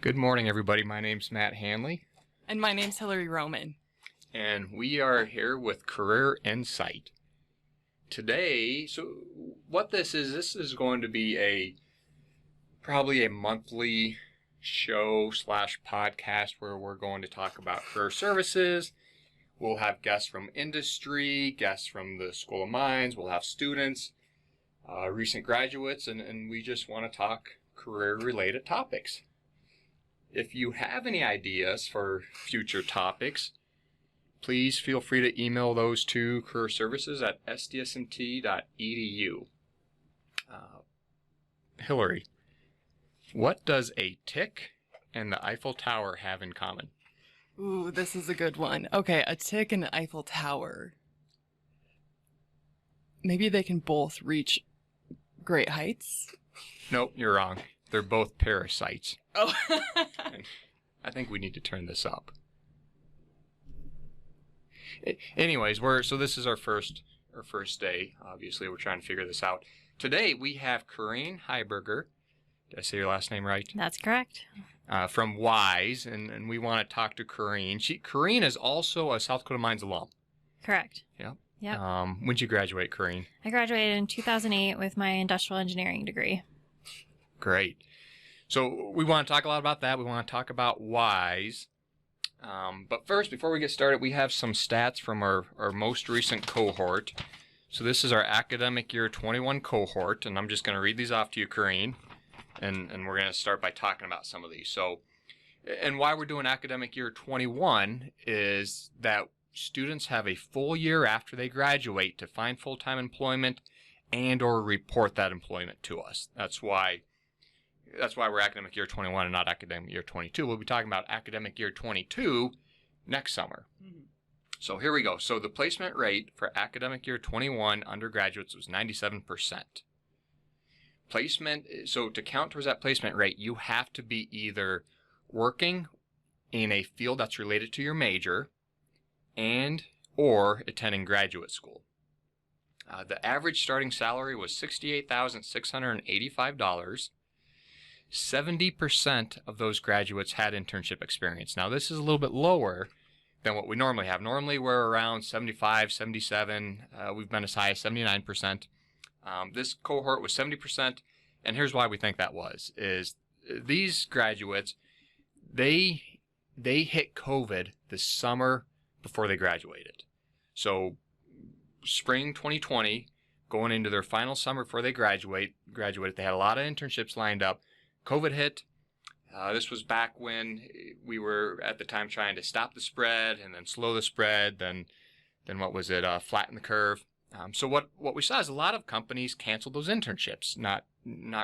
Good morning, everybody. My name's Matt Hanley, And my name's Hilary Roman. and we are here with Career Insight. Today, so what this is going to be probably a monthly show slash podcast where we're going to talk about career services. We'll have guests from industry, guests from the School of Mines, we'll have students, recent graduates, and we just want to talk career-related topics. If you have any ideas for future topics, please feel free to email those to careerservices@sdsmt.edu. Hilary, what does a tick and the Eiffel Tower have in common? Ooh, this is a good one. Okay, a tick and the Eiffel Tower. Maybe they can both reach great heights? Nope, you're wrong. They're both parasites. Oh. I think we need to turn this up. Anyways, so this is our first day. Obviously, we're trying to figure this out. Today we have Corinne Heiberger. Did I say your last name right? That's correct. From WISE, and we want to talk to Corinne. Corinne is also a South Dakota Mines alum. Correct. Yep. Yep. When did you graduate, Corinne? I graduated in 2008 with my industrial engineering degree. Great. So we want to talk a lot about that. We want to talk about WISE. But first, before we get started, we have some stats from our most recent cohort. So this is our academic year 21 cohort, and I'm just going to read these off to you, Corinne, and we're going to start by talking about some of these. So, and why we're doing academic year 21 is that students have a full year after they graduate to find full-time employment and or report that employment to us. That's why we're academic year 21 and not academic year 22. We'll be talking about academic year 22 next summer. Mm-hmm. So here we go. So the placement rate for academic year 21 undergraduates was 97%. So to count towards that placement rate, you have to be either working in a field that's related to your major and or attending graduate school. The average starting salary was $68,685. 70% of those graduates had internship experience. Now, this is a little bit lower than what we normally have. Normally, we're around 75, 77. We've been as high as 79%. This cohort was 70%, and here's why we think that is these graduates, they hit COVID the summer before they graduated. So spring 2020, going into their final summer before they graduated, they had a lot of internships lined up. COVID hit. This was back when we were at the time trying to stop the spread and then slow the spread, then what was it, flatten the curve. So what we saw is a lot of companies canceled those internships, not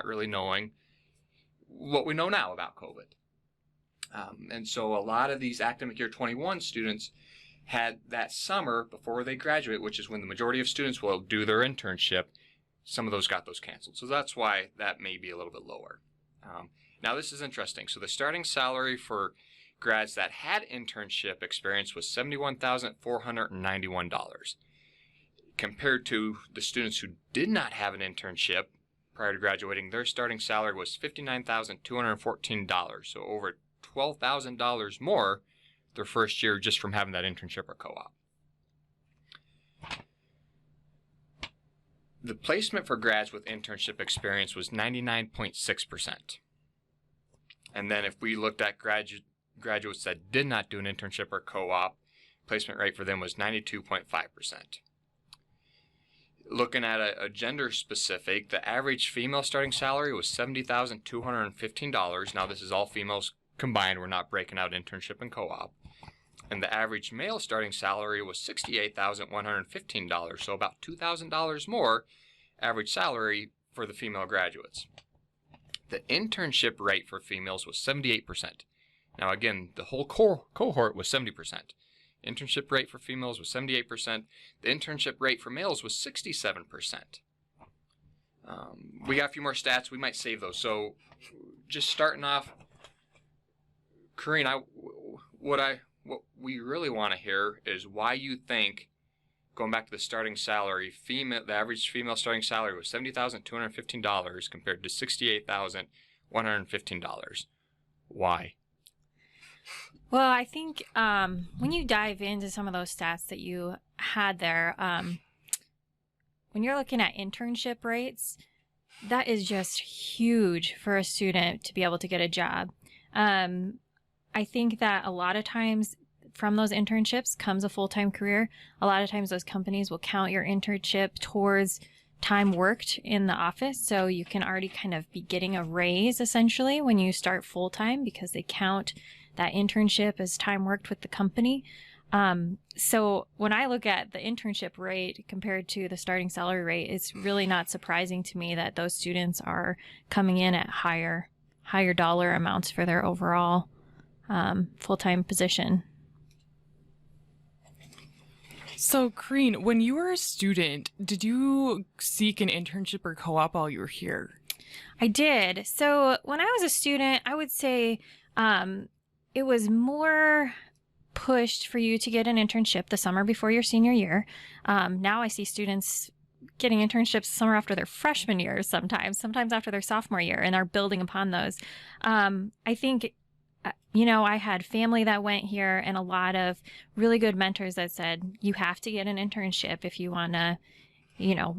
really knowing what we know now about COVID. And so a lot of these academic year 21 students had that summer before they graduate, which is when the majority of students will do their internship. Some of those got those canceled. So that's why that may be a little bit lower. Now this is interesting. So the starting salary for grads that had internship experience was $71,491. Compared to the students who did not have an internship prior to graduating, their starting salary was $59,214. So over $12,000 more their first year just from having that internship or co-op. The placement for grads with internship experience was 99.6%. And then if we looked at graduates that did not do an internship or co-op, placement rate for them was 92.5%. Looking at a gender specific, the average female starting salary was $70,215. Now this is all females combined. We're not breaking out internship and co-op. And the average male starting salary was $68,115, so about $2,000 more average salary for the female graduates. The internship rate for females was 78%. Now again, the whole cohort was 70%. Internship rate for females was 78%. The internship rate for males was 67%. We got a few more stats. We might save those. So just starting off, Corinne, what we really want to hear is why you think, going back to the starting salary, the average female starting salary was $70,215 compared to $68,115. Why? Well, I think when you dive into some of those stats that you had there, when you're looking at internship rates, that is just huge for a student to be able to get a job. I think that a lot of times from those internships comes a full-time career. A lot of times those companies will count your internship towards time worked in the office. So you can already kind of be getting a raise essentially when you start full-time because they count that internship as time worked with the company. So when I look at the internship rate compared to the starting salary rate, it's really not surprising to me that those students are coming in at higher dollar amounts for their overall full-time position. So, Corinne, when you were a student, did you seek an internship or co-op while you were here? I did. So when I was a student, I would say it was more pushed for you to get an internship the summer before your senior year. Now I see students getting internships the summer after their freshman year sometimes after their sophomore year, and are building upon those. I think, I had family that went here and a lot of really good mentors that said, you have to get an internship if you want to,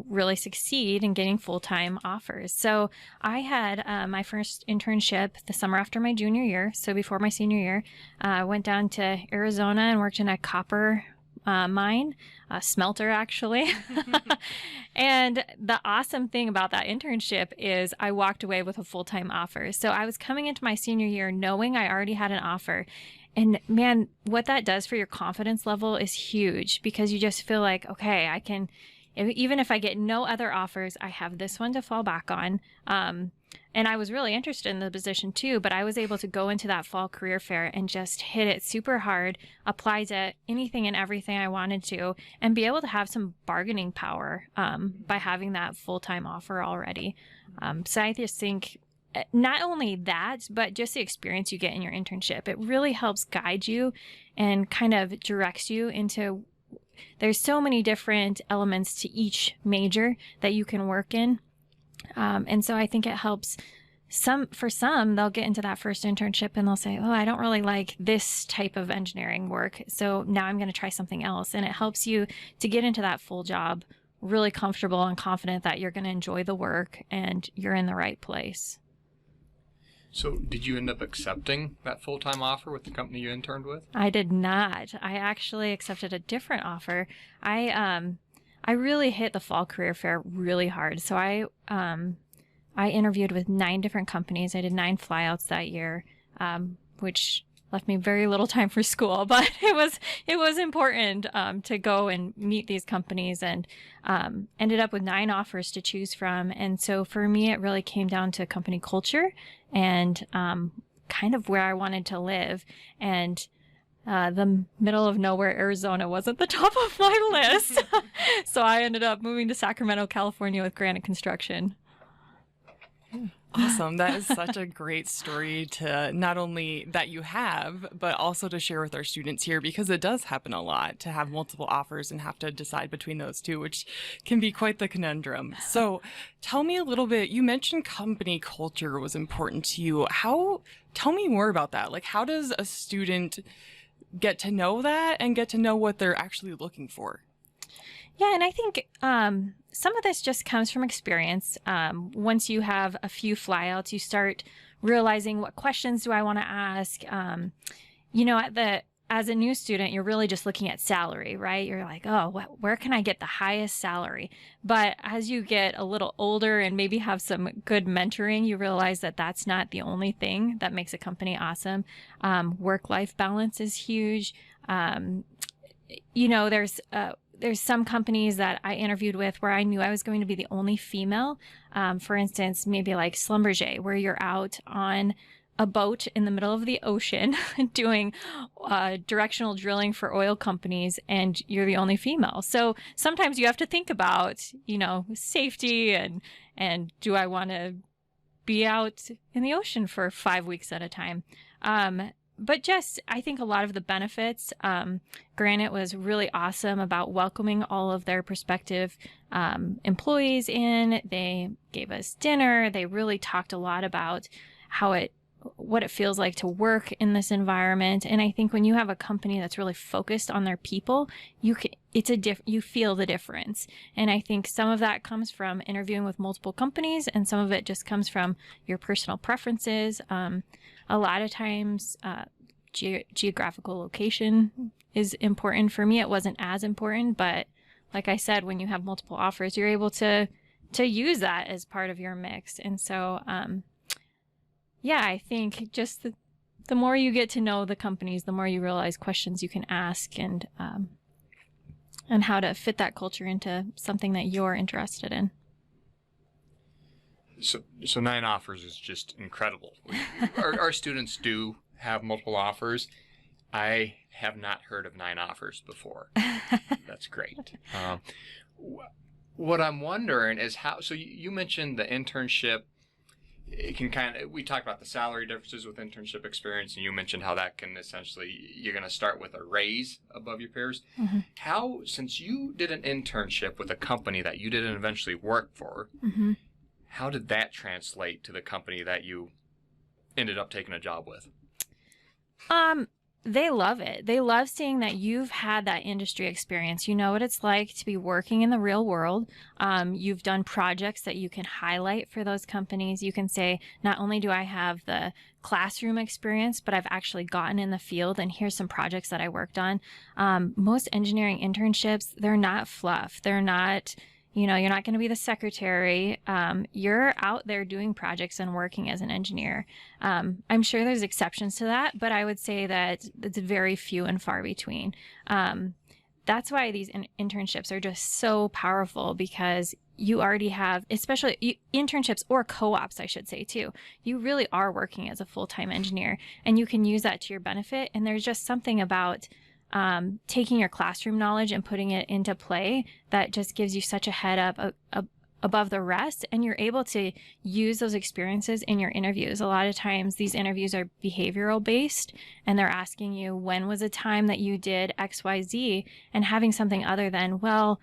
really succeed in getting full-time offers. So I had my first internship the summer after my junior year. So before my senior year, I went down to Arizona and worked in a copper mine, a smelter actually. And the awesome thing about that internship is I walked away with a full-time offer. So I was coming into my senior year knowing I already had an offer. And man, what that does for your confidence level is huge because you just feel like, okay, I can, even if I get no other offers, I have this one to fall back on. And I was really interested in the position too, but I was able to go into that fall career fair and just hit it super hard, apply to anything and everything I wanted to, and be able to have some bargaining power by having that full-time offer already. So I just think not only that, but just the experience you get in your internship, it really helps guide you and kind of directs you into, there's so many different elements to each major that you can work in. And so I think it helps for some, they'll get into that first internship and they'll say, oh, I don't really like this type of engineering work. So now I'm going to try something else. And it helps you to get into that full job, really comfortable and confident that you're going to enjoy the work and you're in the right place. So did you end up accepting that full-time offer with the company you interned with? I did not. I actually accepted a different offer. I really hit the fall career fair really hard. So I interviewed with 9 different companies. I did 9 flyouts that year, which left me very little time for school, but it was important to go and meet these companies, and ended up with 9 offers to choose from. And so for me, it really came down to company culture and kind of where I wanted to live. And the middle of nowhere, Arizona wasn't the top of my list. So I ended up moving to Sacramento, California with Granite Construction. Awesome. That is such a great story to not only that you have, but also to share with our students here, because it does happen a lot to have multiple offers and have to decide between those two, which can be quite the conundrum. So tell me a little bit, you mentioned company culture was important to you. Tell me more about that. Like, how does a student get to know that and get to know what they're actually looking for? Yeah, and I think some of this just comes from experience. Once you have a few flyouts, you start realizing, what questions do I want to ask? As a new student, you're really just looking at salary, right? You're like, oh, where can I get the highest salary? But as you get a little older and maybe have some good mentoring, you realize that that's not the only thing that makes a company awesome. Work-life balance is huge. There's some companies that I interviewed with where I knew I was going to be the only female. For instance, maybe like Schlumberger, where you're out on a boat in the middle of the ocean doing directional drilling for oil companies, and you're the only female. So sometimes you have to think about, safety and do I want to be out in the ocean for 5 weeks at a time? But just, I think a lot of the benefits, Granite was really awesome about welcoming all of their prospective employees in. They gave us dinner. They really talked a lot about what it feels like to work in this environment. And I think when you have a company that's really focused on their people, you feel the difference. And I think some of that comes from interviewing with multiple companies, and some of it just comes from your personal preferences. A lot of times, geographical location is important for me. It wasn't as important, but like I said, when you have multiple offers, you're able to use that as part of your mix. And so, I think just the more you get to know the companies, the more you realize questions you can ask, and how to fit that culture into something that you're interested in. So 9 offers is just incredible. Our students do have multiple offers. I have not heard of 9 offers before. That's great. What I'm wondering is how, so you mentioned the internship. It can we talked about the salary differences with internship experience, and you mentioned how that can essentially, you're going to start with a raise above your peers. Mm-hmm. How, since you did an internship with a company that you didn't eventually work for, mm-hmm. how did that translate to the company that you ended up taking a job with? They love it. They love seeing that you've had that industry experience. You know what it's like to be working in the real world. You've done projects that you can highlight for those companies. You can say, not only do I have the classroom experience, but I've actually gotten in the field, and here's some projects that I worked on. Most engineering internships, they're not fluff. They're not, you're not going to be the secretary. You're out there doing projects and working as an engineer. I'm sure there's exceptions to that, but I would say that it's very few and far between. That's why these internships are just so powerful, because you already have, especially internships or co-ops, I should say too. You really are working as a full-time engineer, and you can use that to your benefit. And there's just something about taking your classroom knowledge and putting it into play that just gives you such a head up above the rest, and you're able to use those experiences in your interviews. A lot of times these interviews are behavioral based, and they're asking you, when was a time that you did XYZ, and having something other than, well,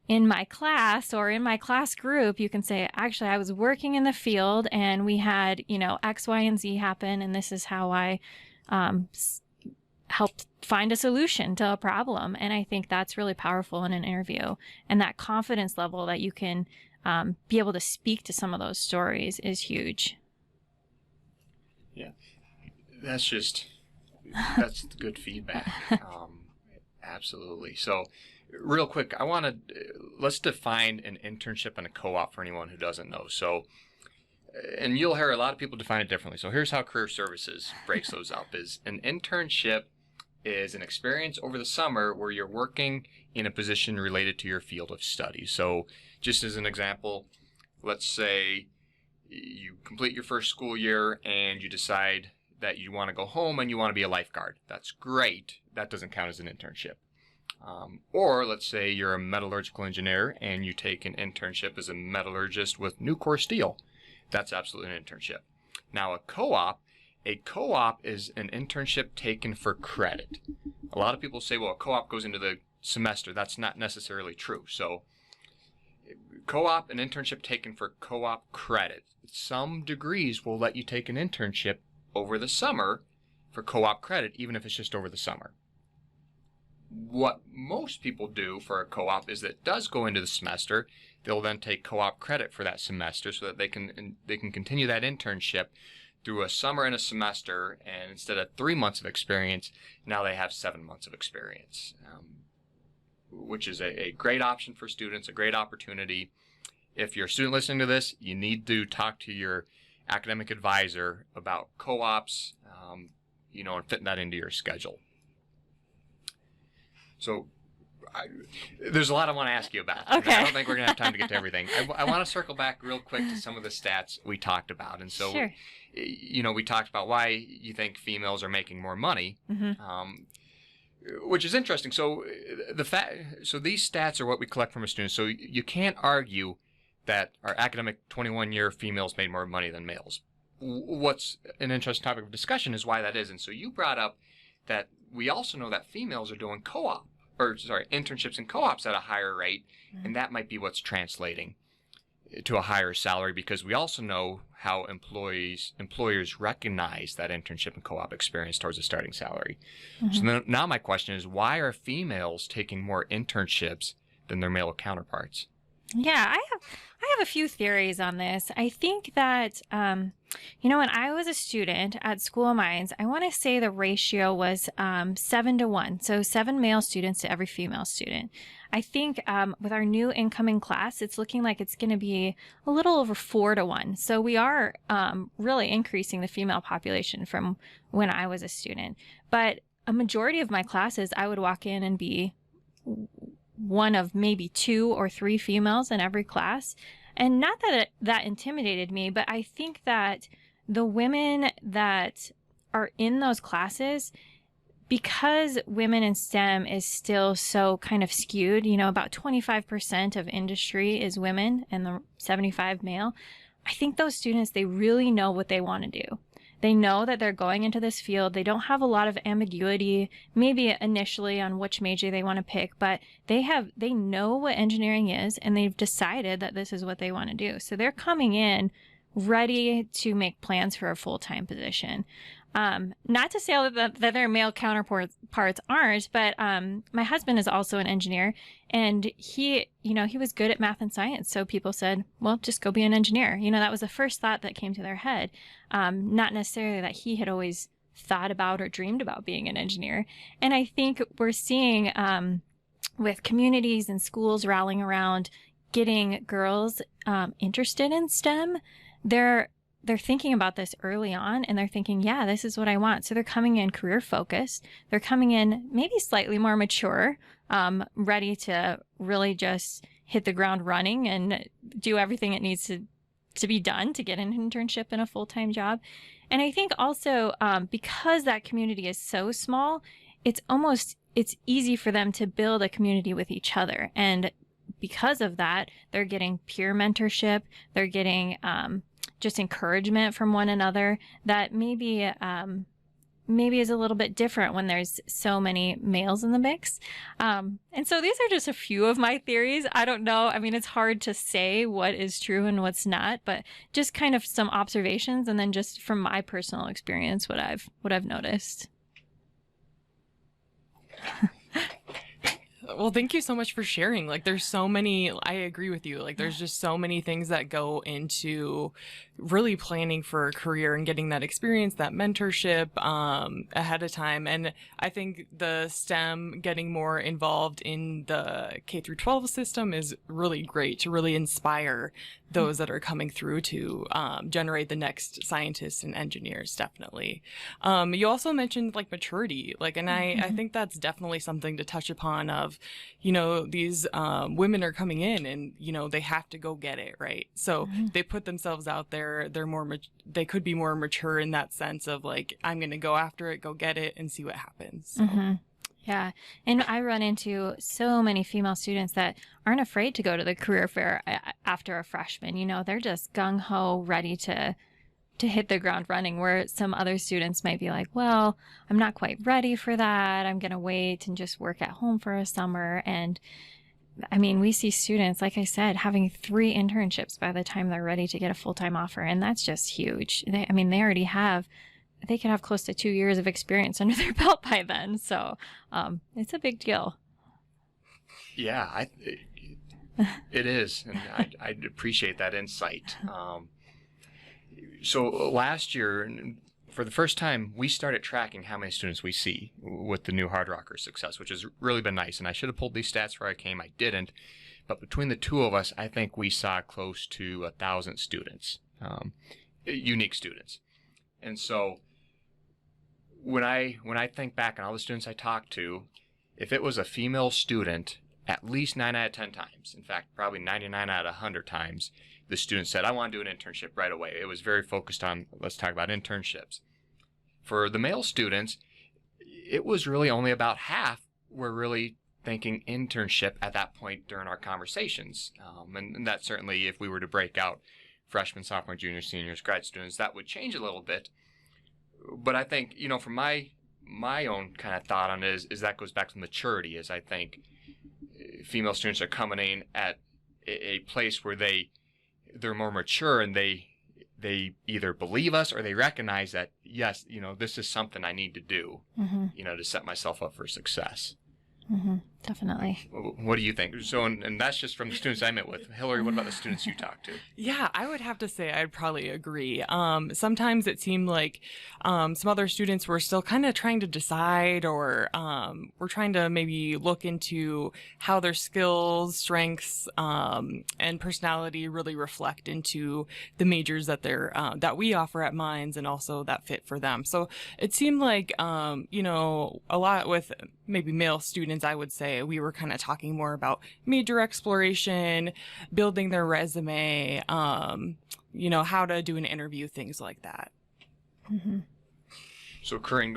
in my class or in my class group, you can say, actually, I was working in the field and we had, X, Y, and Z happen, and this is how I helped find a solution to a problem. And I think that's really powerful in an interview. And that confidence level that you can be able to speak to some of those stories is huge. Yeah, that's good feedback. Absolutely. So real quick, let's define an internship and a co-op for anyone who doesn't know. So, and you'll hear a lot of people define it differently. So here's how Career Services breaks those up: is an internship is an experience over the summer where you're working in a position related to your field of study. So just as an example, let's say you complete your first school year and you decide that you want to go home and you want to be a lifeguard. That's great. That doesn't count as an internship. Or let's say you're a metallurgical engineer and you take an internship as a metallurgist with Nucor Steel. That's absolutely an internship. Now a co-op is an internship taken for credit. A lot of people say, well, a co-op goes into the semester. That's not necessarily true. So co-op, an internship taken for co-op credit. Some degrees will let you take an internship over the summer for co-op credit, even if it's just over the summer. What most people do for a co-op is that it does go into the semester. They'll then take co-op credit for that semester so that they can continue that internship through a summer and a semester, and instead of 3 months of experience, now they have 7 months of experience, which is a great option for students, a great opportunity. If you're a student listening to this, you need to talk to your academic advisor about co-ops, and fitting that into your schedule. So there's a lot I want to ask you about. Okay. I don't think we're going to have time to get to everything. I want to circle back real quick to some of the stats we talked about. And so, sure. We talked about why you think females are making more money, which is interesting. So these stats are what we collect from a student. So you can't argue that our academic 21-year females made more money than males. What's an interesting topic of discussion is why that is. And so you brought up that we also know that females are doing internships and co-ops at a higher rate, and that might be what's translating. to a higher salary, because we also know how employers recognize that internship and co-op experience towards a starting salary. So now my question is, why are females taking more internships than their male counterparts? Yeah, I have a few theories on this. I think that, when I was a student at School of Mines, I want to say the ratio was 7-1. So 7 male students to every female student. I think with our new incoming class, it's looking like it's going to be a little over 4-1. So we are really increasing the female population from when I was a student. But a majority of my classes, I would walk in and be one of maybe 2 or 3 females in every class. And not that that intimidated me, but I think that the women that are in those classes, because women in STEM is still so kind of skewed, about 25% of industry is women and the 75 male. I think those students, they really know what they want to do. They know that they're going into this field. They don't have a lot of ambiguity, maybe initially on which major they want to pick, but they know what engineering is, and they've decided that this is what they want to do. So they're coming in ready to make plans for a full-time position. Not to say that their male counterparts aren't, but my husband is also an engineer, and he was good at math and science. So people said, well, just go be an engineer. That was the first thought that came to their head. Not necessarily that he had always thought about or dreamed about being an engineer. And I think we're seeing with communities and schools rallying around getting girls interested in STEM, they're thinking about this early on, and they're thinking, yeah, this is what I want. So they're coming in career focused. They're coming in maybe slightly more mature, ready to really just hit the ground running and do everything it needs to be done to get an internship and a full-time job. And I think also because that community is so small, it's easy for them to build a community with each other. And because of that, they're getting peer mentorship. They're getting just encouragement from one another that maybe is a little bit different when there's so many males in the mix. And so these are just a few of my theories. I don't know. I mean, it's hard to say what is true and what's not, but just kind of some observations, and then just from my personal experience, what I've noticed. Well, thank you so much for sharing. There's so many, I agree with you. There's just so many things that go into really planning for a career and getting that experience, that mentorship ahead of time. And I think the STEM getting more involved in the K through 12 system is really great to really inspire those that are coming through to generate the next scientists and engineers, definitely. You also mentioned maturity, and I think that's definitely something to touch upon of, these women are coming in and, they have to go get it, right? So they put themselves out there. They're more, they could be more mature in that sense of I'm going to go after it, go get it, and see what happens. So. Yeah. And I run into so many female students that aren't afraid to go to the career fair after a freshman. They're just gung-ho, ready to hit the ground running, where some other students might be like, well, I'm not quite ready for that. I'm going to wait and just work at home for a summer. And I mean, we see students, like I said, having 3 internships by the time they're ready to get a full-time offer. And that's just huge. They could have close to 2 years of experience under their belt by then. So it's a big deal. Yeah, it is. And I appreciate that insight. So last year, for the first time, we started tracking how many students we see with the new Hard Rocker success, which has really been nice. And I should have pulled these stats where I came. I didn't. But between the two of us, I think we saw close to 1,000 students, unique students. And so when I think back on all the students I talked to, if it was a female student, at least 9 out of 10 times, in fact, probably 99 out of 100 times, the student said, I want to do an internship right away. It was very focused on, let's talk about internships. For the male students, it was really only about half were really thinking internship at that point during our conversations. And that certainly, if we were to break out freshmen, sophomore, junior, seniors, grad students, that would change a little bit. But I think, from my own kind of thought on it is that goes back to maturity, is I think female students are coming in at a place where they they're more mature and they either believe us or they recognize that, yes, this is something I need to do, to set myself up for success. Definitely. What do you think? So, and that's just from the students I met with. Hilary, what about the students you talked to? Yeah, I would have to say I'd probably agree. Sometimes it seemed like some other students were still kind of trying to decide, or were trying to maybe look into how their skills, strengths, and personality really reflect into the majors that that we offer at Mines, and also that fit for them. So it seemed like a lot with maybe male students, I would say we were kind of talking more about major exploration, building their resume, how to do an interview, things like that. So Corinne,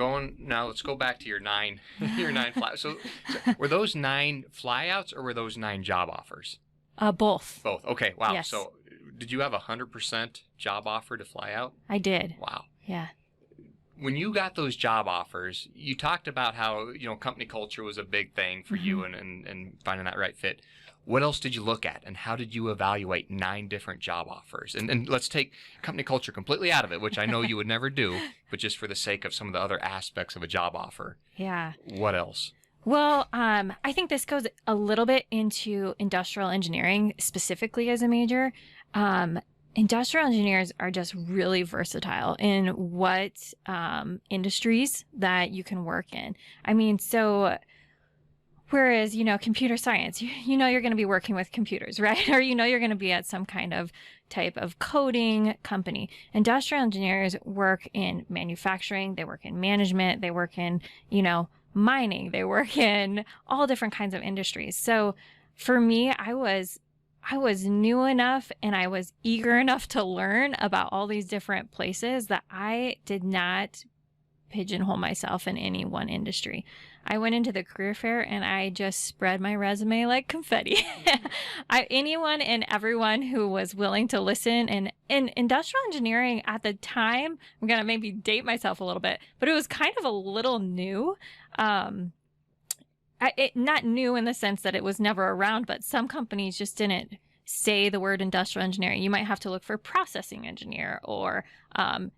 let's go back to your nine flyouts. So were those 9 flyouts or were those 9 job offers? Both. Both. Okay. Wow. Yes. So did you have 100% job offer to fly out? I did. Wow. Yeah. When you got those job offers, you talked about how, company culture was a big thing for you and finding that right fit. What else did you look at, and how did you evaluate 9 different job offers? And let's take company culture completely out of it, which I know you would never do, but just for the sake of some of the other aspects of a job offer. Yeah. What else? Well, I think this goes a little bit into industrial engineering specifically as a major. Industrial engineers are just really versatile in what industries that you can work in. I mean, so whereas, computer science, you're going to be working with computers, right? Or you're going to be at some kind of type of coding company. Industrial engineers work in manufacturing, they work in management, they work in, mining, they work in all different kinds of industries. So for me, I was new enough and I was eager enough to learn about all these different places that I did not pigeonhole myself in any one industry. I went into the career fair and I just spread my resume like confetti. Anyone and everyone who was willing to listen, and in industrial engineering at the time, I'm going to maybe date myself a little bit, but it was kind of a little new. Not new in the sense that it was never around, but some companies just didn't say the word industrial engineering. You might have to look for processing engineer or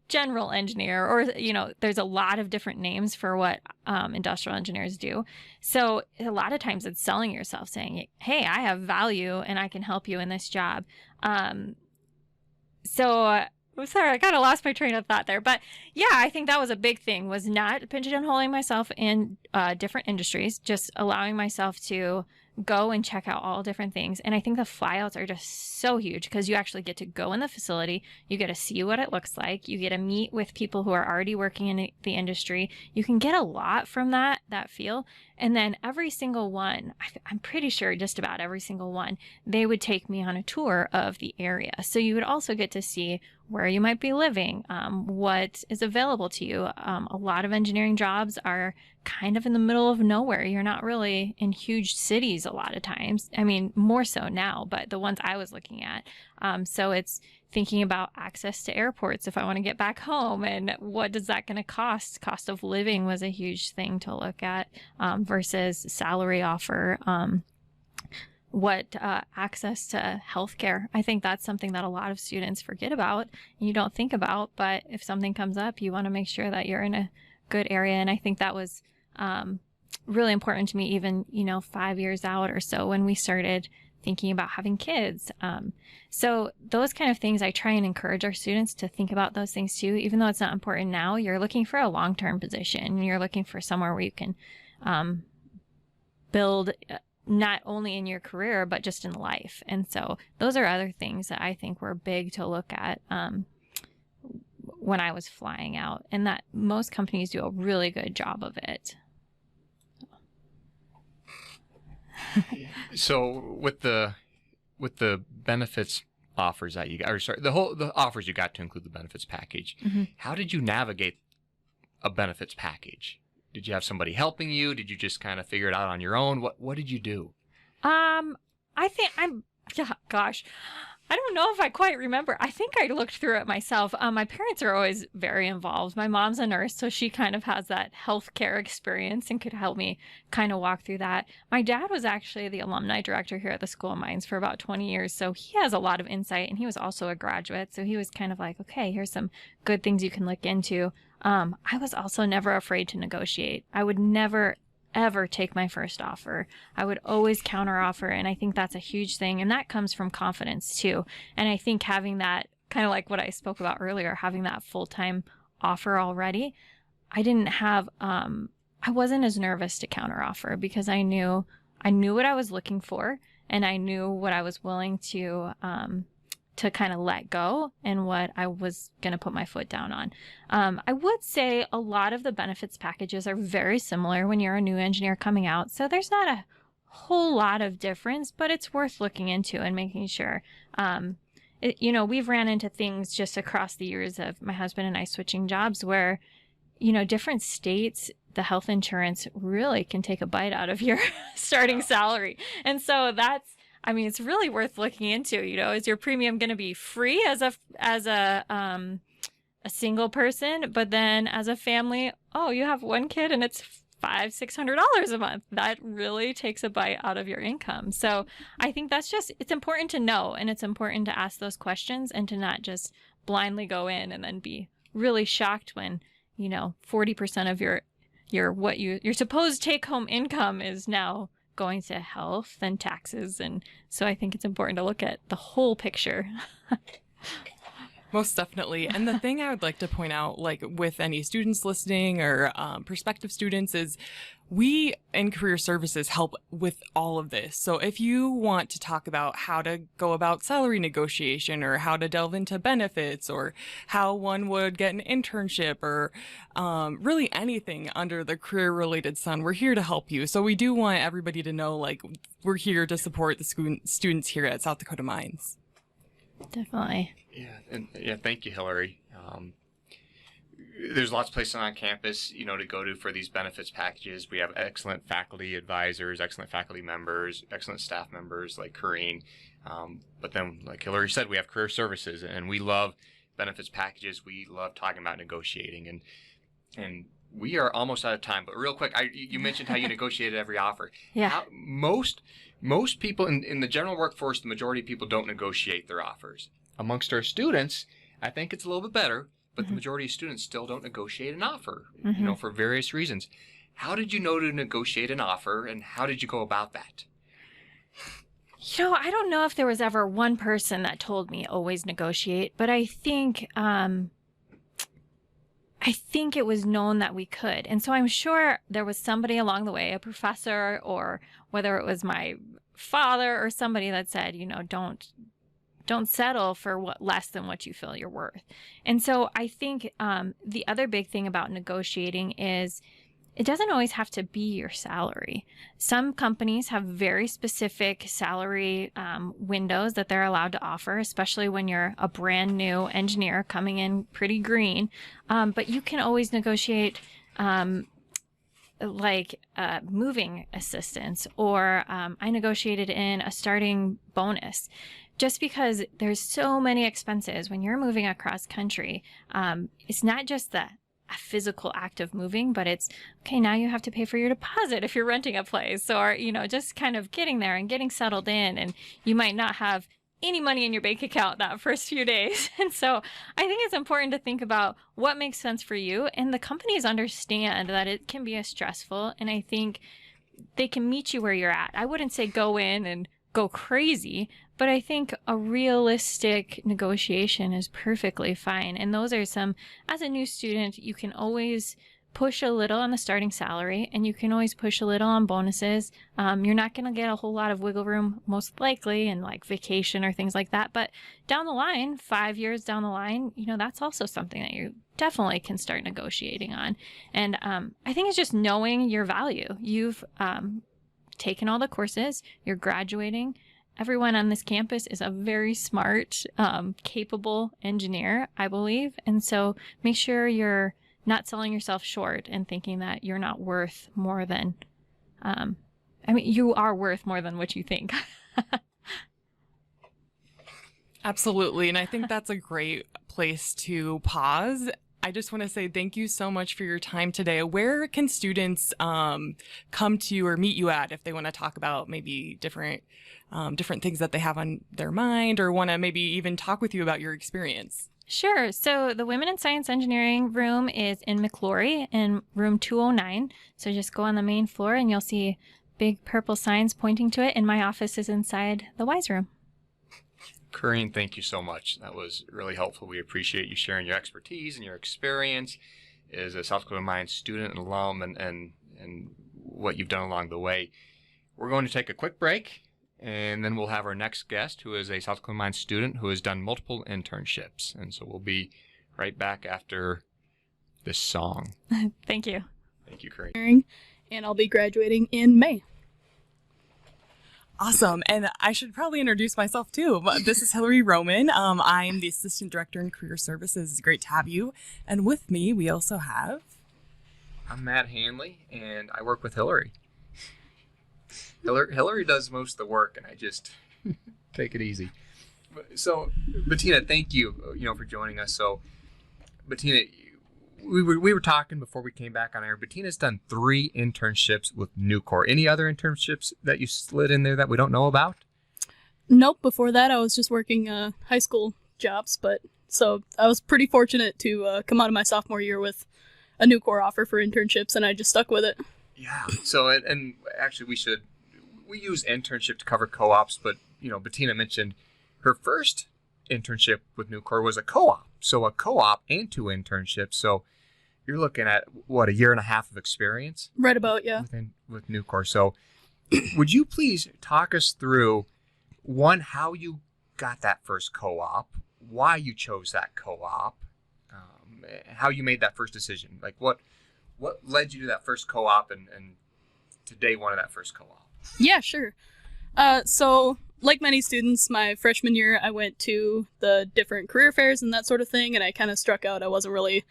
general engineer, or, there's a lot of different names for what industrial engineers do. So a lot of times it's selling yourself, saying, hey, I have value and I can help you in this job. I'm sorry, I kind of lost my train of thought there. But yeah, I think that was a big thing, was not pigeonholing myself in different industries, just allowing myself to go and check out all different things. And I think the flyouts are just so huge because you actually get to go in the facility. You get to see what it looks like. You get to meet with people who are already working in the industry. You can get a lot from that feel. And then every single one, I'm pretty sure just about every single one, they would take me on a tour of the area. So you would also get to see where you might be living, what is available to you. A lot of engineering jobs are kind of in the middle of nowhere. You're not really in huge cities a lot of times. I mean, more so now, but the ones I was looking at. So it's thinking about access to airports if I want to get back home, and what is that going to cost? Cost of living was a huge thing to look at versus salary offer. What access to healthcare. I think that's something that a lot of students forget about and you don't think about, but if something comes up, you want to make sure that you're in a good area. And I think that was really important to me even, 5 years out or so when we started thinking about having kids. So those kind of things, I try and encourage our students to think about those things too. Even though it's not important now, you're looking for a long-term position. You're looking for somewhere where you can build not only in your career, but just in life. And so those are other things that I think were big to look at when I was flying out, and that most companies do a really good job of it. So with the benefits offers that you got, or sorry, the offers you got to include the benefits package, how did you navigate a benefits package? Did you have somebody helping you? Did you just kind of figure it out on your own? What did you do? I think I don't know if I quite remember. I think I looked through it myself. My parents are always very involved. My mom's a nurse, so she kind of has that healthcare experience and could help me kind of walk through that. My dad was actually the alumni director here at the School of Mines for about 20 years, so he has a lot of insight, and he was also a graduate, so he was kind of like, okay, here's some good things you can look into. I was also never afraid to negotiate. I would never ever take my first offer. I would always counter offer, and I think that's a huge thing, and that comes from confidence too. And I think having that, kind of like what I spoke about earlier, having that full-time offer already, I wasn't as nervous to counter offer because I knew what I was looking for, and I knew what I was willing to kind of let go and what I was going to put my foot down on. I would say a lot of the benefits packages are very similar when you're a new engineer coming out. So there's not a whole lot of difference, but it's worth looking into and making sure. We've ran into things just across the years of my husband and I switching jobs where, different states, the health insurance really can take a bite out of your starting salary. And so it's really worth looking into. Is your premium going to be free as a single person, but then as a family, you have one kid and it's $500-600 a month. That really takes a bite out of your income. So I think it's important to know, and it's important to ask those questions and to not just blindly go in and then be really shocked when 40% of your supposed take-home income is now going to health and taxes. And so I think it's important to look at the whole picture. Most definitely. And the thing I would like to point out, like with any students listening or prospective students, is we in career services help with all of this. So if you want to talk about how to go about salary negotiation or how to delve into benefits or how one would get an internship or really anything under the career related sun, we're here to help you. So we do want everybody to know, like, we're here to support the students here at South Dakota Mines. Definitely. Thank you, Hilary. There's lots of places on campus, to go to for these benefits packages. We have excellent faculty advisors, excellent faculty members, excellent staff members like Corinne. But then, like Hilary said, we have career services, and we love benefits packages. We love talking about negotiating, and we are almost out of time. But real quick, you mentioned how you negotiated every offer. Yeah. Most people in the general workforce, the majority of people don't negotiate their offers. Amongst our students, I think it's a little bit better, but the majority of students still don't negotiate an offer, for various reasons. How did you know to negotiate an offer, and how did you go about that? I don't know if there was ever one person that told me always negotiate, but I think it was known that we could. And so I'm sure there was somebody along the way, a professor, or whether it was my father or somebody that said, don't settle for less than what you feel you're worth. And so I think the other big thing about negotiating is it doesn't always have to be your salary. Some companies have very specific salary windows that they're allowed to offer, especially when you're a brand new engineer coming in pretty green. But you can always negotiate moving assistance, or I negotiated in a starting bonus. Just because there's so many expenses when you're moving across country. It's not just a physical act of moving, but it's, okay, now you have to pay for your deposit if you're renting a place, or, just kind of getting there and getting settled in, and you might not have any money in your bank account that first few days. And so I think it's important to think about what makes sense for you, and the companies understand that it can be stressful, and I think they can meet you where you're at. I wouldn't say go in and go crazy, but I think a realistic negotiation is perfectly fine. And those are as a new student, you can always push a little on the starting salary, and you can always push a little on bonuses. You're not going to get a whole lot of wiggle room, most likely, in like vacation or things like that. But down the line, 5 years down the line, that's also something that you definitely can start negotiating on. And I think it's just knowing your value. You've taken all the courses, you're graduating. Everyone on this campus is a very smart, capable engineer, I believe. And so make sure you're not selling yourself short and thinking that you're not worth more than, you are worth more than what you think. Absolutely. And I think that's a great place to pause. I just want to say thank you so much for your time today. Where can students come to you or meet you at if they want to talk about maybe different things that they have on their mind, or want to maybe even talk with you about your experience? Sure. So the Women in Science Engineering room is in McClory in room 209. So just go on the main floor and you'll see big purple signs pointing to it. And my office is inside the WISE room. Corinne, thank you so much. That was really helpful. We appreciate you sharing your expertise and your experience as a South Dakota Mines student and alum, and what you've done along the way. We're going to take a quick break, and then we'll have our next guest, who is a South Dakota Mines student who has done multiple internships. And so we'll be right back after this song. Thank you. Thank you, Corinne. And I'll be graduating in May. Awesome. And I should probably introduce myself too. This is Hilary Roman. I'm the Assistant Director in Career Services. It's great to have you. And with me, we also have... I'm Matt Hanley, and I work with Hilary. Hilary does most of the work, and I just take it easy. So, Bettina, thank you, for joining us. So, Bettina, we were talking before we came back on air. Bettina's done 3 internships with Nucor. Any other internships that you slid in there that we don't know about? Nope. Before that, I was just working high school jobs, so I was pretty fortunate to come out of my sophomore year with a Nucor offer for internships, and I just stuck with it. Yeah. So, and actually, we use internship to cover co-ops, but Bettina mentioned her first internship with Nucor was a co-op. So a co-op and 2 internships. So you're looking at, what, a year and a half of experience? Right about, yeah. With Nucor. So would you please talk us through, one, how you got that first co-op, why you chose that co-op, how you made that first decision? Like what led you to that first co-op and to day one of that first co-op? Yeah, sure. So like many students, my freshman year, I went to the different career fairs and that sort of thing, and I kind of struck out. I wasn't really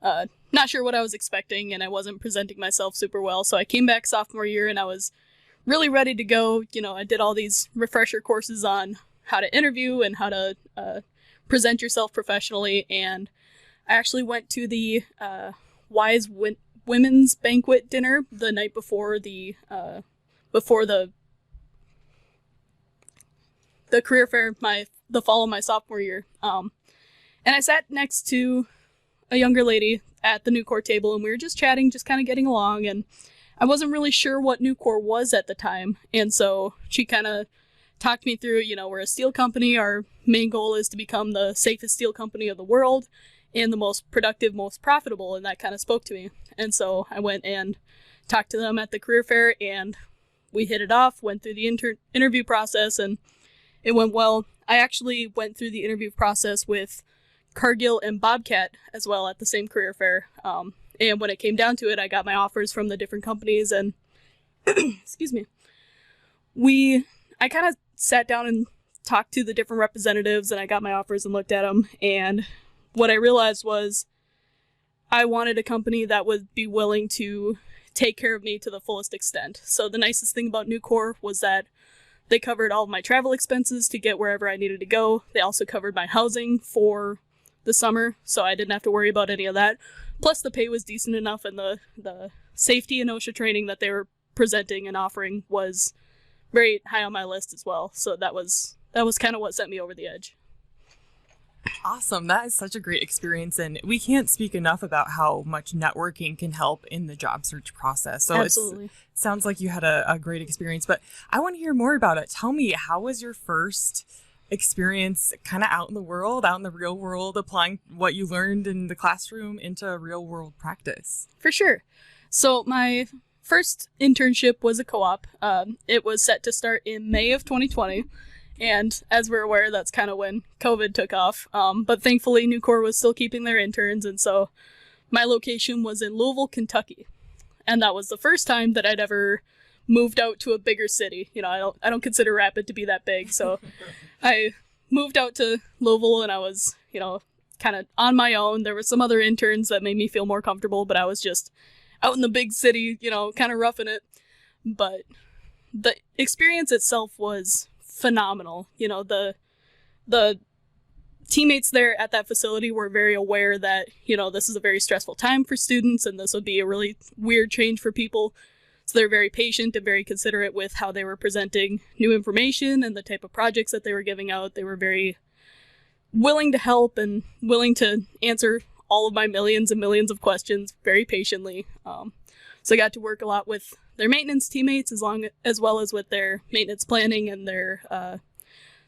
not sure what I was expecting, and I wasn't presenting myself super well. So I came back sophomore year, and I was really ready to go. I did all these refresher courses on how to interview and how to present yourself professionally, and I actually went to the WISE Women's Banquet dinner the night before the career fair the fall of my sophomore year. And I sat next to a younger lady at the Nucor table, and we were just chatting, just kind of getting along, and I wasn't really sure what Nucor was at the time, and so she kind of talked me through, we're a steel company, our main goal is to become the safest steel company of the world, and the most productive, most profitable, and that kind of spoke to me. And so I went and talked to them at the career fair, and we hit it off, went through the interview process, and it went well. I actually went through the interview process with Cargill and Bobcat as well at the same career fair. And when it came down to it, I got my offers from the different companies, and excuse me, I kind of sat down and talked to the different representatives, and I got my offers and looked at them. And what I realized was I wanted a company that would be willing to take care of me to the fullest extent. So the nicest thing about Nucor was that they covered all of my travel expenses to get wherever I needed to go. They also covered my housing for the summer, so I didn't have to worry about any of that. Plus, the pay was decent enough, and the safety and OSHA training that they were presenting and offering was very high on my list as well. So that was kind of what sent me over the edge. Awesome. That is such a great experience, and we can't speak enough about how much networking can help in the job search process. So Absolutely. It sounds like you had a great experience, but I want to hear more about it. Tell me, how was your first experience kind of out in the world, out in the real world, applying what you learned in the classroom into real world practice? For sure. So my first internship was a co-op. It was set to start in May of 2020. And as we're aware, that's kind of when COVID took off. But thankfully, Nucor was still keeping their interns. And so my location was in Louisville, Kentucky. And that was the first time that I'd ever moved out to a bigger city. I don't consider Rapid to be that big. So I moved out to Louisville, and I was, kind of on my own. There were some other interns that made me feel more comfortable, but I was just out in the big city, kind of roughing it. But the experience itself was phenomenal. The the teammates there at that facility were very aware that, this is a very stressful time for students and this would be a really weird change for people. So they're very patient and very considerate with how they were presenting new information and the type of projects that they were giving out. They were very willing to help and willing to answer all of my millions and millions of questions very patiently. So I got to work a lot with their maintenance teammates as well as with their maintenance planning and their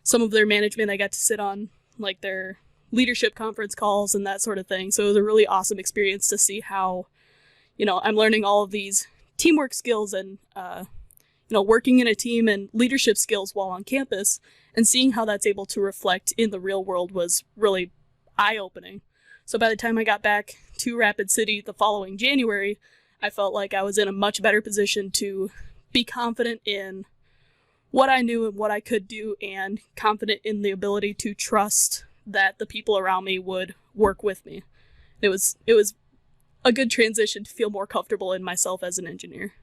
some of their management. I got to sit on like their leadership conference calls and that sort of thing. So it was a really awesome experience to see how, I'm learning all of these teamwork skills and, working in a team and leadership skills while on campus, and seeing how that's able to reflect in the real world was really eye-opening. So by the time I got back to Rapid City the following January, I felt like I was in a much better position to be confident in what I knew and what I could do, and confident in the ability to trust that the people around me would work with me. It was a good transition to feel more comfortable in myself as an engineer.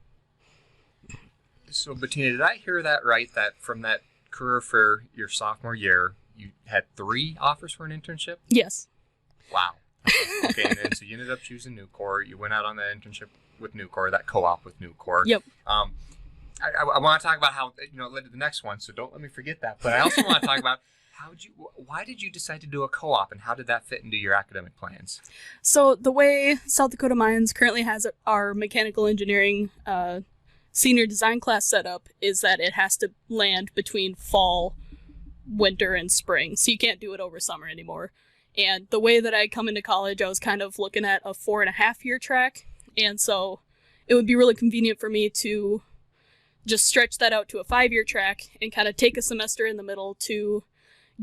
So Bettina, did I hear that right, that from that career fair your sophomore year, you had 3 offers for an internship? Yes. Wow. Okay, and then so you ended up choosing Nucor. You went out on that internship with Nucor, that co-op with Nucor. Yep. I want to talk about how it led to the next one, so don't let me forget that. But I also want to talk about why did you decide to do a co-op, and how did that fit into your academic plans? So the way South Dakota Mines currently has our mechanical engineering senior design class set up is that it has to land between fall, winter, and spring. So you can't do it over summer anymore. And the way that I come into college, I was kind of looking at a 4.5-year track. And so it would be really convenient for me to just stretch that out to a 5-year track and kind of take a semester in the middle to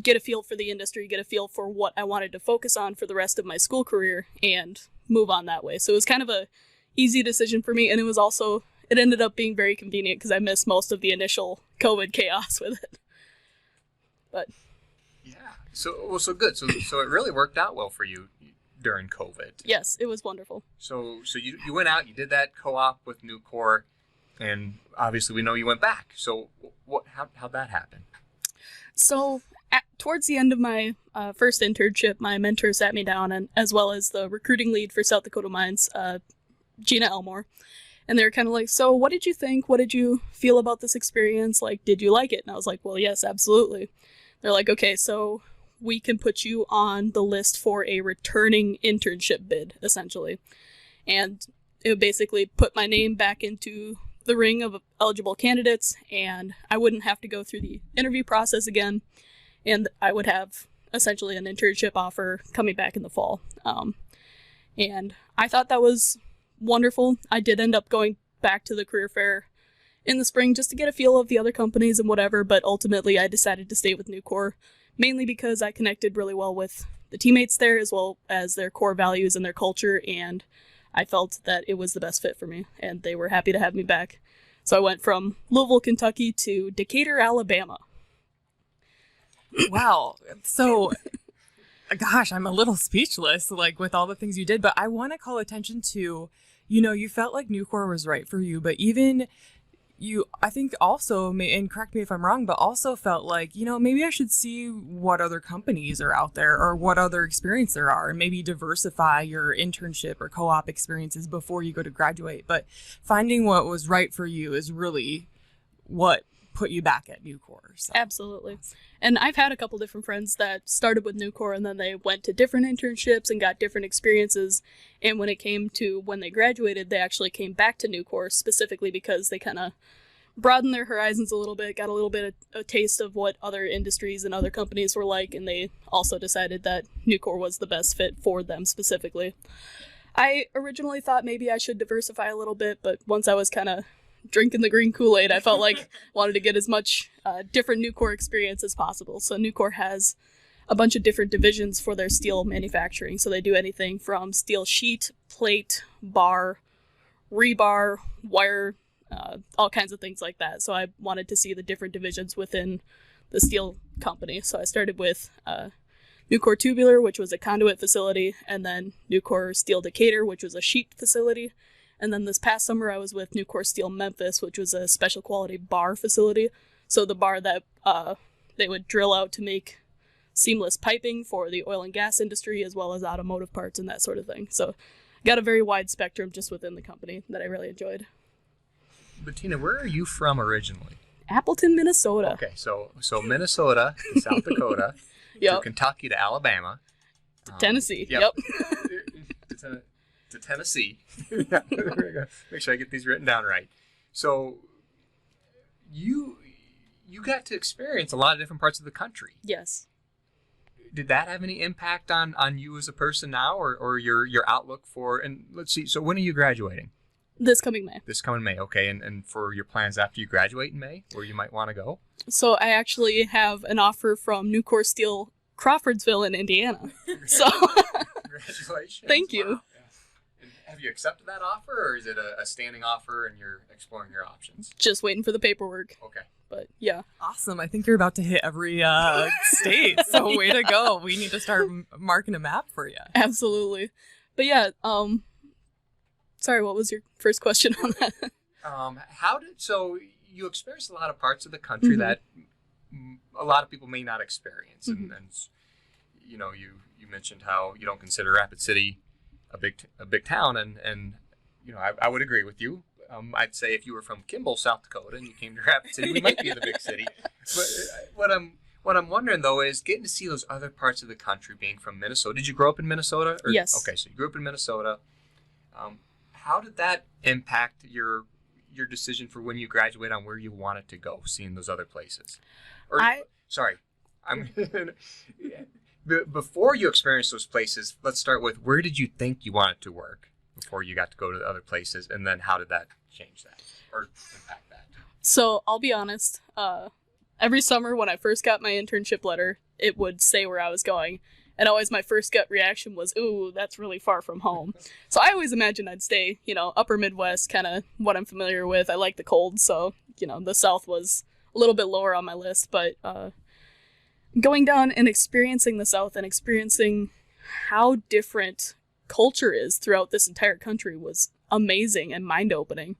get a feel for the industry, get a feel for what I wanted to focus on for the rest of my school career, and move on that way. So it was kind of a easy decision for me, and it ended up being very convenient because I missed most of the initial COVID chaos with it. But yeah, so good. So it really worked out well for you during COVID. Yes, it was wonderful. So you went out, you did that co-op with Nucor, and obviously we know you went back. So how'd that happen? So towards the end of my first internship, my mentor sat me down, and as well as the recruiting lead for South Dakota Mines, Gina Elmore. And they were kind of like, so what did you think? What did you feel about this experience? Like, did you like it? And I was like, well, yes, absolutely. They're like, okay, so we can put you on the list for a returning internship bid, essentially. And it would basically put my name back into the ring of eligible candidates, and I wouldn't have to go through the interview process again, and I would have essentially an internship offer coming back in the fall. And I thought that was wonderful. I did end up going back to the career fair in the spring just to get a feel of the other companies and whatever, but ultimately I decided to stay with Nucor, mainly because I connected really well with the teammates there, as well as their core values and their culture, and I felt that it was the best fit for me, and they were happy to have me back. So I went from Louisville, Kentucky to Decatur, Alabama. Wow. So, gosh, I'm a little speechless, like, with all the things you did, but I want to call attention to, you felt like Nucor was right for you, but even you, I think also, and correct me if I'm wrong, but also felt like, maybe I should see what other companies are out there or what other experience there are, and maybe diversify your internship or co-op experiences before you go to graduate. But finding what was right for you is really what put you back at Nucor. So. Absolutely. And I've had a couple different friends that started with Nucor and then they went to different internships and got different experiences. And when it came to when they graduated, they actually came back to Nucor specifically because they kind of broadened their horizons a little bit, got a little bit of a taste of what other industries and other companies were like, and they also decided that Nucor was the best fit for them specifically. I originally thought maybe I should diversify a little bit, but once I was kind of drinking the green Kool-Aid, I felt like wanted to get as much different Nucor experience as possible. So Nucor has a bunch of different divisions for their steel manufacturing. So they do anything from steel sheet, plate, bar, rebar, wire, all kinds of things like that. So I wanted to see the different divisions within the steel company. So I started with Nucor Tubular, which was a conduit facility, and then Nucor Steel Decatur, which was a sheet facility. And then this past summer, I was with Nucor Steel Memphis, which was a special quality bar facility. So the bar that they would drill out to make seamless piping for the oil and gas industry, as well as automotive parts and that sort of thing. So got a very wide spectrum just within the company that I really enjoyed. Bettina, where are you from originally? Appleton, Minnesota. Okay, so Minnesota to South Dakota, Yep. to Kentucky to Alabama. Tennessee. Yep. to Tennessee. Yeah, there we go. Make sure I get these written down right. So you got to experience a lot of different parts of the country. Yes. Did that have any impact on you as a person now, or your outlook for, and let's see, so when are you graduating? This coming May. This coming May, okay. And for your plans after you graduate in May, where you might want to go? So I actually have an offer from Nucor Steel Crawfordsville in Indiana. So Congratulations. Thank you. Wow. Yeah. And have you accepted that offer, or is it a standing offer and you're exploring your options? just waiting for the paperwork. Okay. But yeah. Awesome. I think you're about to hit every state. So way to go. We need to start marking a map for you. Absolutely. But yeah, sorry, what was your first question on that? So you experienced a lot of parts of the country Mhm. that a lot of people may not experience, Mhm. and you know, you mentioned how you don't consider Rapid City a big town, and you know, I would agree with you. I'd say if you were from Kimball, South Dakota, and you came to Rapid City, we might be in the big city. But what I'm wondering though is getting to see those other parts of the country. Being from Minnesota, did you grow up in Minnesota? Yes. Okay, so you grew up in Minnesota. How did that impact your decision for when you graduate on where you wanted to go, seeing those other places? Before you experienced those places, let's start with, where did you think you wanted to work before you got to go to the other places, and then how did that change that or impact that? So I'll be honest. Every summer when I first got my internship letter, it would say where I was going. And always my first gut reaction was, ooh, that's really far from home. So I always imagined I'd stay, upper Midwest, kind of what I'm familiar with. I like the cold, so, the South was a little bit lower on my list. But going down and experiencing the South and experiencing how different culture is throughout this entire country was amazing and mind-opening.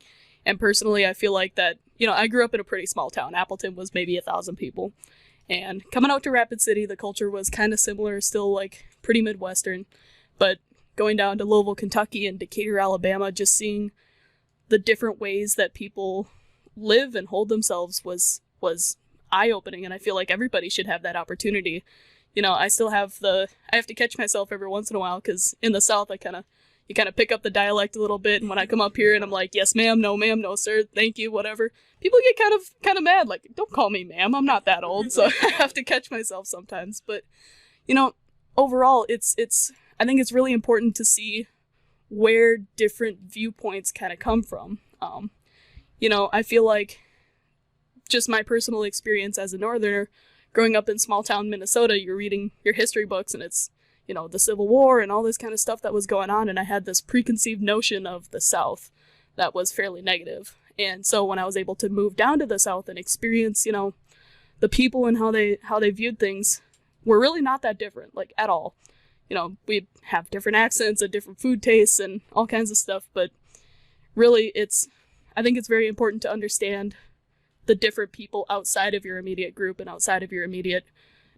And personally, I feel like that, I grew up in a pretty small town. Appleton was maybe 1,000 people. And coming out to Rapid City, the culture was kind of similar, still like pretty Midwestern. But going down to Louisville, Kentucky and Decatur, Alabama, just seeing the different ways that people live and hold themselves was eye-opening. And I feel like everybody should have that opportunity. I still have I have to catch myself every once in a while, because in the South, you kind of pick up the dialect a little bit. And when I come up here and I'm like, yes, ma'am, no, sir, thank you, whatever, people get kind of mad. Like, don't call me ma'am. I'm not that old. So I have to catch myself sometimes. But, overall, I think it's really important to see where different viewpoints kind of come from. I feel like just my personal experience as a Northerner, growing up in small town Minnesota, you're reading your history books and it's, the Civil War and all this kind of stuff that was going on. And I had this preconceived notion of the South that was fairly negative. And so when I was able to move down to the South and experience, the people and how they viewed things were really not that different, like at all. We have different accents and different food tastes and all kinds of stuff. But really, I think it's very important to understand the different people outside of your immediate group and outside of your immediate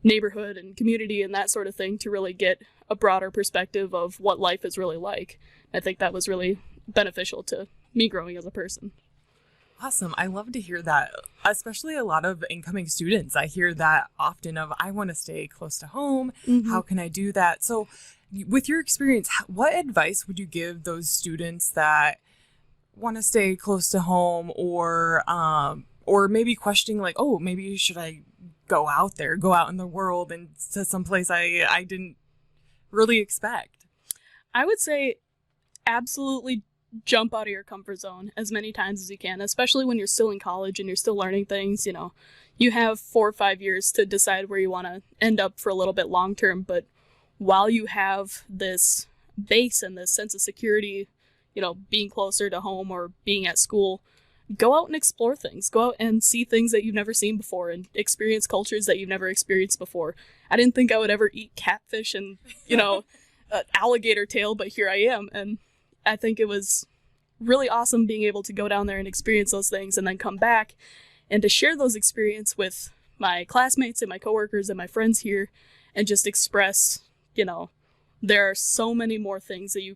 neighborhood and community and that sort of thing, to really get a broader perspective of what life is really like. I think that was really beneficial to me growing as a person. Awesome. I love to hear that, especially a lot of incoming students. I hear that often of, I want to stay close to home. Mm-hmm. How can I do that? So with your experience, what advice would you give those students that want to stay close to home, or maybe questioning like, oh, maybe should I go out in the world and to some place I didn't really expect? I would say absolutely jump out of your comfort zone as many times as you can, especially when you're still in college and you're still learning things. You have 4 or 5 years to decide where you want to end up for a little bit long term. But while you have this base and this sense of security, being closer to home or being at school, go out and explore things. Go out and see things that you've never seen before and experience cultures that you've never experienced before. I didn't think I would ever eat catfish and, alligator tail, but here I am. And I think it was really awesome being able to go down there and experience those things and then come back and to share those experiences with my classmates and my coworkers and my friends here and just express, there are so many more things that you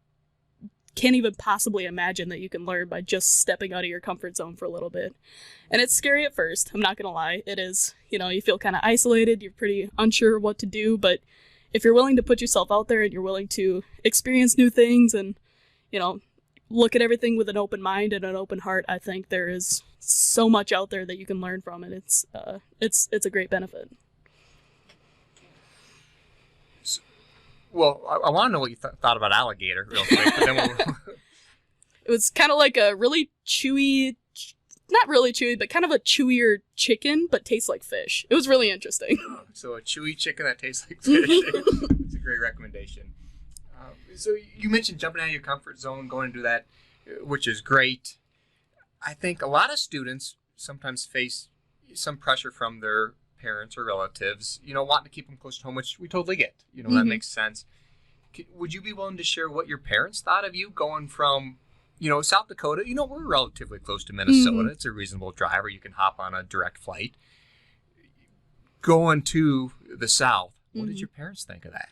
can't even possibly imagine that you can learn by just stepping out of your comfort zone for a little bit. And it's scary at first, I'm not gonna lie. It is, you feel kind of isolated, you're pretty unsure what to do, but if you're willing to put yourself out there and you're willing to experience new things and, look at everything with an open mind and an open heart, I think there is so much out there that you can learn from, and it's a great benefit. Well, I want to know what you thought about alligator real quick, but then It was kind of like a really chewy, not really chewy, but kind of a chewier chicken, but tastes like fish. It was really interesting. So a chewy chicken that tastes like fish. It's a great recommendation. So you mentioned jumping out of your comfort zone, going to do that, which is great. I think a lot of students sometimes face some pressure from their parents or relatives, wanting to keep them close to home, which we totally get. That makes sense. Would you be willing to share what your parents thought of you going from, South Dakota? We're relatively close to Minnesota. It's a reasonable drive, or you can hop on a direct flight. Going to the South, what did your parents think of that?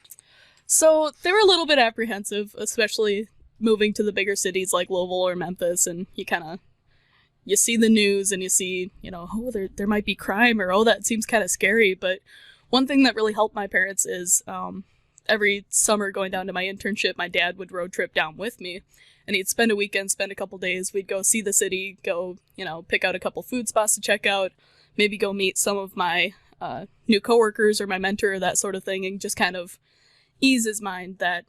So they were a little bit apprehensive, especially moving to the bigger cities like Louisville or Memphis, and you see the news and you see, there might be crime, or, that seems kind of scary. But one thing that really helped my parents is every summer going down to my internship, my dad would road trip down with me, and he'd spend a weekend, spend a couple days. We'd go see the city, go, pick out a couple food spots to check out, maybe go meet some of my new coworkers or my mentor, that sort of thing, and just kind of ease his mind that,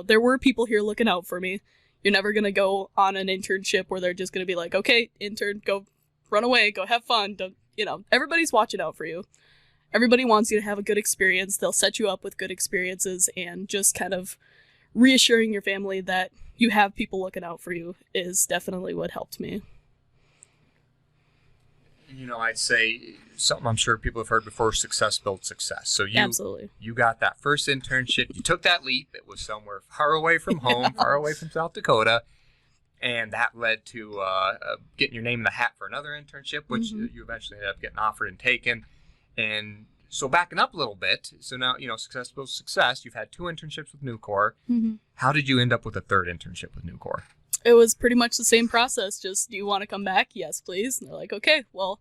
there were people here looking out for me. You're never going to go on an internship where they're just going to be like, okay, intern, go run away, go have fun. Don't, everybody's watching out for you. Everybody wants you to have a good experience. They'll set you up with good experiences, and just kind of reassuring your family that you have people looking out for you is definitely what helped me. I'd say something I'm sure people have heard before: success builds success. So Absolutely. You got that first internship, you took that leap. It was somewhere far away from home, far away from South Dakota, and that led to getting your name in the hat for another internship, which you eventually ended up getting offered and taken. And so backing up a little bit, so now, success builds success. You've had 2 internships with Nucor. How did you end up with a 3rd internship with Nucor? It was pretty much the same process. Just, do you want to come back? Yes, please. And they're like, okay, well,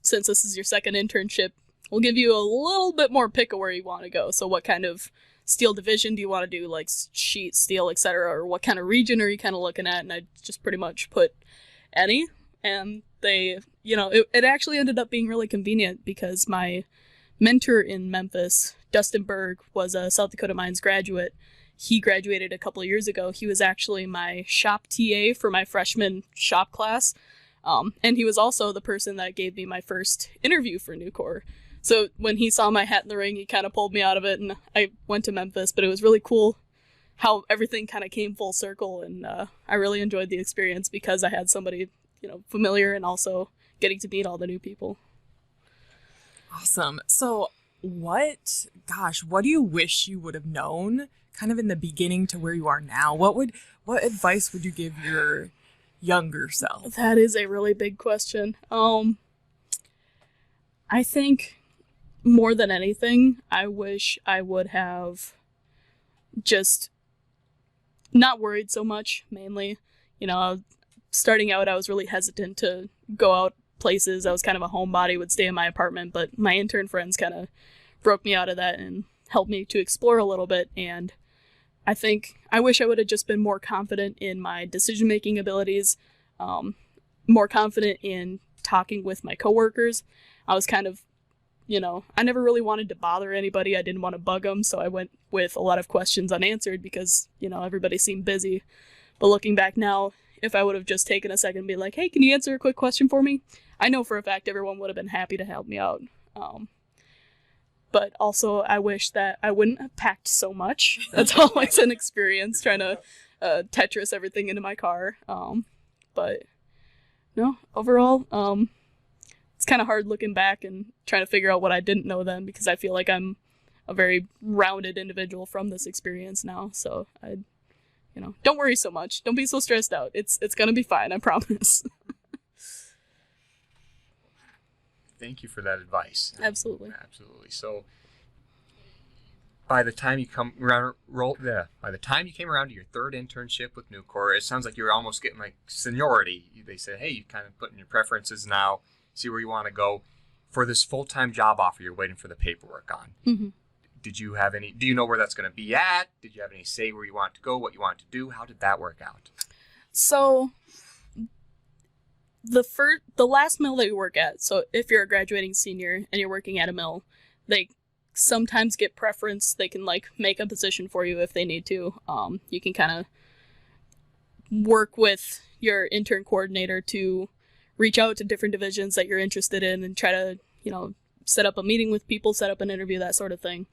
since this is your 2nd internship, we'll give you a little bit more pick of where you want to go. So what kind of steel division do you want to do, like sheet, steel, etc., or what kind of region are you kind of looking at? And I just pretty much put any, and they, it actually ended up being really convenient because my mentor in Memphis, Dustin Berg, was a South Dakota Mines graduate. He graduated a couple of years ago. He was actually my shop TA for my freshman shop class. And he was also the person that gave me my first interview for Nucor. So when he saw my hat in the ring, he kind of pulled me out of it, and I went to Memphis. But it was really cool how everything kind of came full circle, and I really enjoyed the experience because I had somebody, familiar, and also getting to meet all the new people. Awesome. So what do you wish you would have known kind of in the beginning to where you are now? What advice would you give your younger self? That is a really big question. I think more than anything, I wish I would have just not worried so much, mainly. Starting out, I was really hesitant to go out places. I was kind of a homebody, would stay in my apartment, but my intern friends kind of broke me out of that and helped me to explore a little bit. And I wish I would have just been more confident in my decision-making abilities, more confident in talking with my coworkers. I was kind of, I never really wanted to bother anybody. I didn't want to bug them, so I went with a lot of questions unanswered because, everybody seemed busy. But looking back now, if I would have just taken a second and be like, hey, can you answer a quick question for me? I know for a fact everyone would have been happy to help me out. But also, I wish that I wouldn't have packed so much. That's always an experience, trying to Tetris everything into my car. But no, overall, it's kind of hard looking back and trying to figure out what I didn't know then, because I feel like I'm a very rounded individual from this experience now. So don't worry so much. Don't be so stressed out. It's gonna be fine, I promise. Thank you for that advice. Absolutely. Absolutely. So by the time you come around, by the time you came around to your third internship with Nucor, it sounds like you're almost getting like seniority. They said, hey, you kind of put in your preferences now, see where you want to go. For this full-time job offer you're waiting for the paperwork on. Mm-hmm. Do you know where that's going to be at? Did you have any say where you want to go, what you want to do? How did that work out? So the last mill that you work at, so if you're a graduating senior and you're working at a mill, they sometimes get preference. They can like make a position for you if they need to. You can kind of work with your intern coordinator to reach out to different divisions that you're interested in and try to, set up a meeting with people, set up an interview, that sort of thing.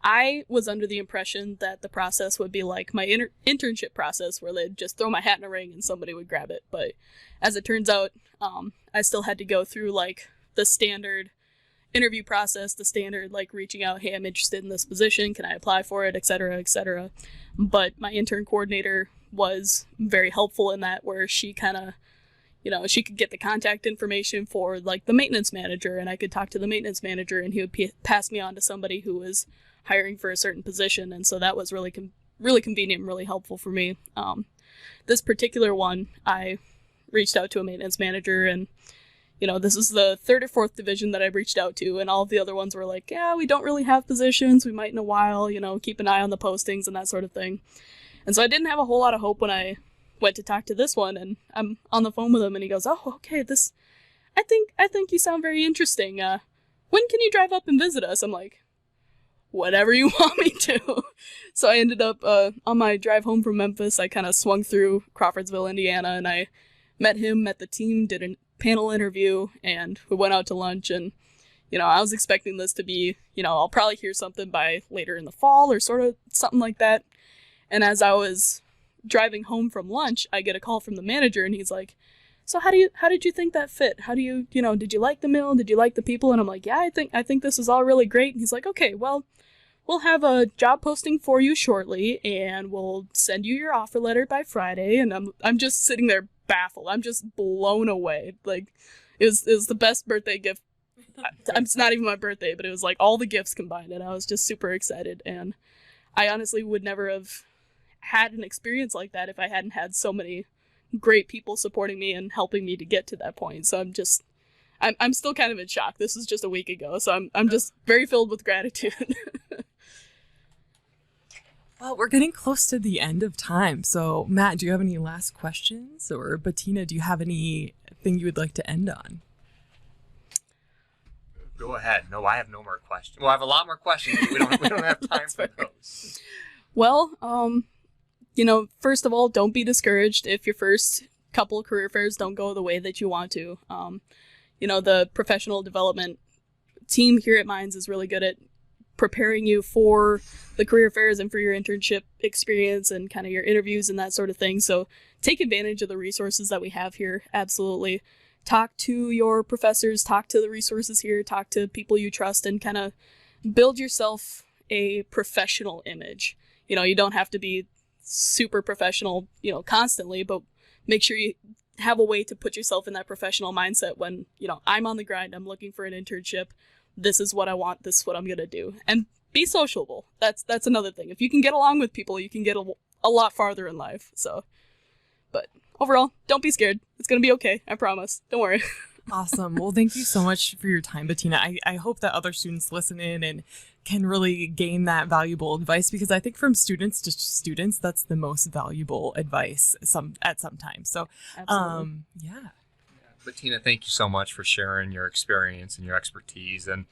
I was under the impression that the process would be like my internship process, where they'd just throw my hat in a ring and somebody would grab it. But as it turns out, I still had to go through like the standard interview process, the standard like reaching out, hey, I'm interested in this position, can I apply for it, etc., etc. But my intern coordinator was very helpful in that, where she kind of, she could get the contact information for like the maintenance manager, and I could talk to the maintenance manager, and he would pass me on to somebody who was hiring for a certain position. And so that was really convenient and really helpful for me. This particular one, I reached out to a maintenance manager, and this is the third or fourth division that I've reached out to, and all of the other ones were like, yeah, we don't really have positions, we might in a while, keep an eye on the postings and that sort of thing. And so I didn't have a whole lot of hope when I went to talk to this one, and I'm on the phone with him, and he goes, oh, okay, I think you sound very interesting. When can you drive up and visit us? I'm like, whatever you want me to. So I ended up, on my drive home from Memphis, I kind of swung through Crawfordsville, Indiana, and I met him, met the team, did a panel interview, and we went out to lunch. And, I was expecting this to be, I'll probably hear something by later in the fall or sort of something like that. And as I was driving home from lunch, I get a call from the manager, and he's like, so how did you think that fit? How do you, did you like the mill? Did you like the people? And I'm like, yeah, I think this is all really great. And he's like, okay, well, we'll have a job posting for you shortly, and we'll send you your offer letter by Friday. And I'm just sitting there baffled. I'm just blown away. Like, it was the best birthday gift. It's not even my birthday, but it was like all the gifts combined, and I was just super excited. And I honestly would never have had an experience like that if I hadn't had so many great people supporting me and helping me to get to that point. So I'm still kind of in shock. This is just a week ago, so I'm just very filled with gratitude. Well, we're getting close to the end of time. So, Matt, do you have any last questions? Or Bettina, do you have anything you would like to end on? Go ahead. No, I have no more questions. Well, I have a lot more questions, but we don't have time for those. Well, first of all, don't be discouraged if your first couple of career fairs don't go the way that you want to. The professional development team here at Mines is really good at preparing you for the career fairs and for your internship experience and kind of your interviews and that sort of thing. So take advantage of the resources that we have here. Absolutely. Talk to your professors, talk to the resources here, talk to people you trust, and kind of build yourself a professional image. You don't have to be super professional, constantly, but make sure you have a way to put yourself in that professional mindset when, I'm on the grind, I'm looking for an internship. This is what I want. This is what I'm going to do. And be sociable. That's another thing. If you can get along with people, you can get a lot farther in life. So, but overall, don't be scared. It's going to be okay. I promise. Don't worry. Awesome. Well, thank you so much for your time, Bettina. I hope that other students listen in and can really gain that valuable advice, because I think from students to students, that's the most valuable advice at some time. So, yeah. Bettina, thank you so much for sharing your experience and your expertise, and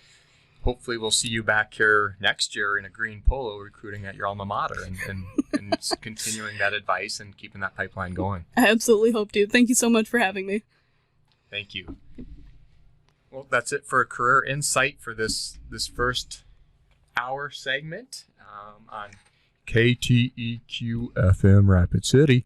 hopefully we'll see you back here next year in a green polo recruiting at your alma mater and continuing that advice and keeping that pipeline going. I absolutely hope to. Thank you so much for having me. Thank you. Well, that's it for a Career Insight for this first hour segment on KTEQ FM Rapid City.